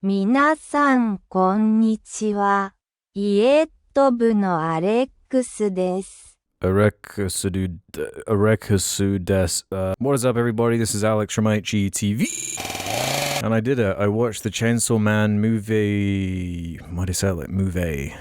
皆さんこんにちは。イエット部のアレックスです。Arekasudu des. What is up, everybody? This is Alex from IHE TV. And I did it. I watched the Chainsaw Man movie. What is that? Like, movie.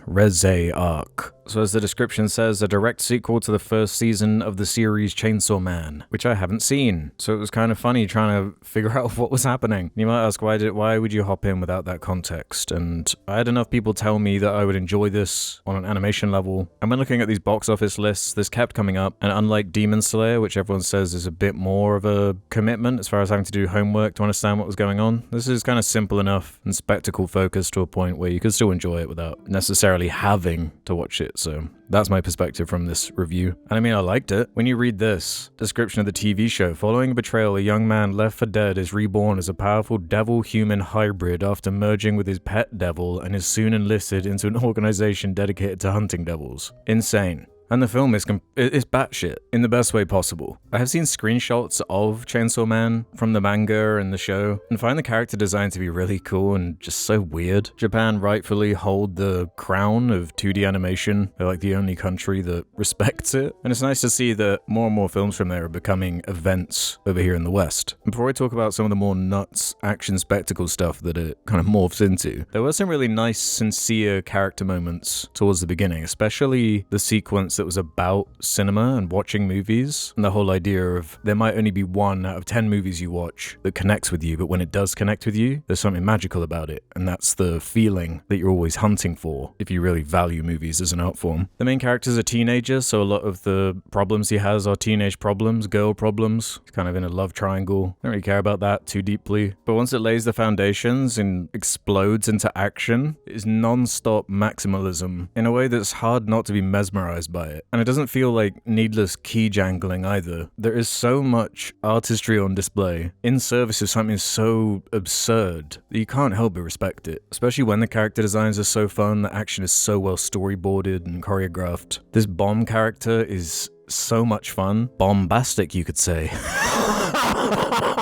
Reze arc. So as the description says, a direct sequel to the first season of the series Chainsaw Man, which I haven't seen. So it was kind of funny trying to figure out what was happening. You might ask, why would you hop in without that context? And I had enough people tell me that I would enjoy this on an animation level. And when looking at these box office lists, this kept coming up. And unlike Demon Slayer, which everyone says is a bit more of a commitment as far as having to do homework to understand what was going on, this is kind of simple enough and spectacle focused to a point where you can still enjoy it without necessarily having to watch it. So that's my perspective from this review. And I mean, I liked it. When you read this description of the TV show, following a betrayal, a young man left for dead is reborn as a powerful devil-human hybrid after merging with his pet devil and is soon enlisted into an organization dedicated to hunting devils. Insane. And the film is batshit in the best way possible. I have seen screenshots of Chainsaw Man from the manga and the show, and find the character design to be really cool and just so weird. Japan rightfully hold the crown of 2D animation. They're like the only country that respects it. And it's nice to see that more and more films from there are becoming events over here in the West. And before I talk about some of the more nuts action spectacle stuff that it kind of morphs into, there were some really nice, sincere character moments towards the beginning, especially the sequence that was about cinema and watching movies, and the whole idea of there might only be 1 out of 10 movies you watch that connects with you, but when it does connect with you, there's something magical about it, and that's the feeling that you're always hunting for if you really value movies as an art form. The main character's a teenager, so a lot of the problems he has are teenage problems, girl problems. He's kind of in a love triangle. Don't really care about that too deeply, but once it lays the foundations and explodes into action, it is non-stop maximalism in a way that's hard not to be mesmerized by it. And it doesn't feel like needless key jangling either. There is so much artistry on display in service of something so absurd that you can't help but respect it. Especially when the character designs are so fun, the action is so well storyboarded and choreographed. This bomb character is so much fun. Bombastic, you could say.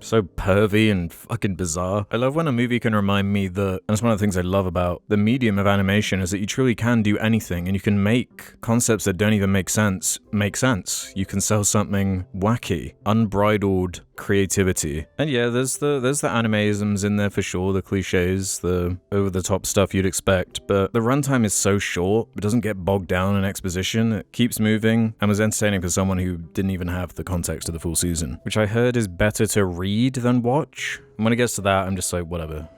So pervy and fucking bizarre. I love when a movie can remind me that, and it's one of the things I love about the medium of animation, is that you truly can do anything and you can make concepts that don't even make sense. You can sell something wacky, unbridled creativity. And yeah, there's the animisms in there for sure, the cliches, the over-the-top stuff you'd expect, but the runtime is so short, it doesn't get bogged down in exposition, it keeps moving, and was entertaining for someone who didn't even have the context of the full season, which I heard is better to read than watch. And when it gets to that, I'm just like, whatever.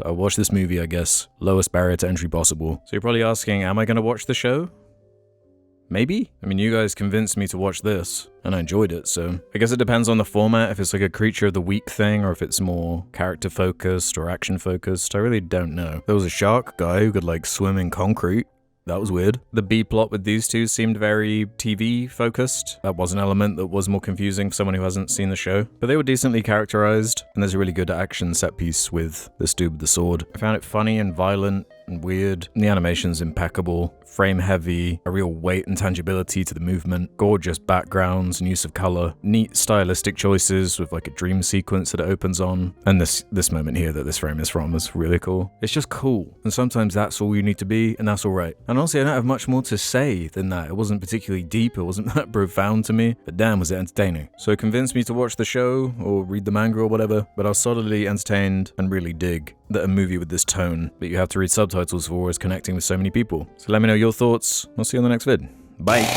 I'll watch this movie, I guess. Lowest barrier to entry possible. So you're probably asking, am I gonna watch the show? Maybe? I mean, you guys convinced me to watch this, and I enjoyed it, so I guess it depends on the format, if it's like a creature of the week thing, or if it's more character-focused or action-focused. I really don't know. There was a shark guy who could, like, swim in concrete. That was weird. The B-plot with these two seemed very TV-focused. That was an element that was more confusing for someone who hasn't seen the show. But they were decently characterized, and there's a really good action set piece with this dude with the sword. I found it funny and violent and weird, and the animation's impeccable, frame heavy, a real weight and tangibility to the movement, gorgeous backgrounds and use of color, neat stylistic choices with like a dream sequence that it opens on, and this moment here that this frame is from is really cool. It's just cool, and sometimes that's all you need to be, and that's alright. And honestly, I don't have much more to say than that. It wasn't particularly deep, it wasn't that profound to me, but damn was it entertaining. So it convinced me to watch the show, or read the manga or whatever, but I was solidly entertained and really dig that a movie with this tone that you have to read subtitles for is connecting with so many people. So let me know your thoughts. I'll see you on the next vid. Bye.